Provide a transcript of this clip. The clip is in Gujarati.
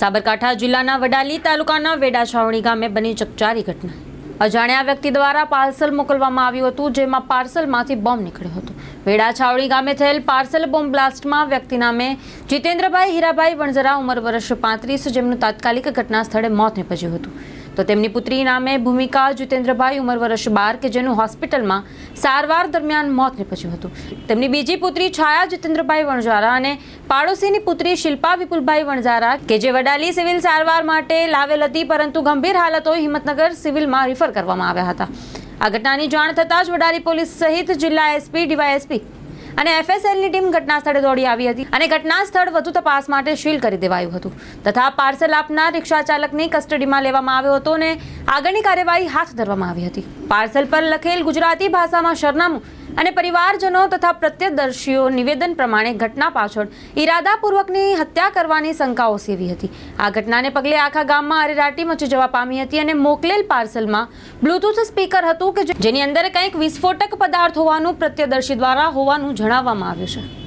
સાબરકાંઠા જિલ્લાના વડાલી તાલુકાના વેડા છાવણી ગામે બની ચકચારી ઘટના। અજાણ્યા વ્યક્તિ દ્વારા પાર્સલ મોકલવામાં આવ્યું હતું, જેમાં પાર્સલમાંથી બોમ્બ નીકળ્યો હતો। વેડા છાવણી ગામે થયેલ પાર્સલ બોમ્બ બ્લાસ્ટમાં વ્યક્તિ નામે જીતેન્દ્રભાઈ હીરાભાઈ વણઝરા, ઉંમર વર્ષ 35, જેમનું તાત્કાલિક ઘટના સ્થળે મોત નીપજ્યું હતું। તો તેમની પુત્રી નામે ભૂમિકા જીતેન્દ્રભાઈ, ઉંમર વર્ષ 12, કે જેનું હોસ્પિટલમાં સારવાર દરમિયાન મોત નીપજ્યું હતું। તેમની બીજી પુત્રી છાયા જીતેન્દ્રભાઈ વણઝારા અને પાડોશીની પુત્રી શિલ્પા વિપુલભાઈ વણઝારા, કે જે વડાલી સિવિલ સારવાર માટે લાવેલ હતી, પરંતુ ગંભીર હાલતોએ હિંમતનગર સિવિલમાં રિફર કરવામાં આવ્યા હતા। આ ઘટનાની જાણ થતાં જ વડાલી પોલીસ સહિત જિલ્લા એસપી, ડીવાયએસપી અને એફએસએલની ટીમ ઘટના સ્થળે દોડી આવી હતી અને ઘટના સ્થળ વધુ તપાસ માટે સીલ કરી દેવાયું હતું તથા પાર્સલ આપનાર રિક્ષા ચાલકની કસ્ટડીમાં લેવામાં આવ્યો હતો અને આગળની કાર્યવાહી હાથ ધરવામાં આવી હતી। પાર્સલ પર લખેલ ગુજરાતી ભાષામાં સરનામું અને પરિવારજનો તથા પ્રત્યદર્શીઓ નિવેદન પ્રમાણે ઘટના પાછળ ઇરાદાપૂર્વકની હત્યા કરવાની શંકાઓ સેવી હતી। આ ઘટનાને પગલે આખા ગામમાં અરેરાટી મચી જવા પામી હતી અને મોકલેલ પાર્સલમાં બ્લૂટૂથ સ્પીકર હતું કે જેની અંદર કંઈક વિસ્ફોટક પદાર્થ હોવાનું પ્રત્યદર્શી દ્વારા હોવાનું જણાવવામાં આવ્યું છે।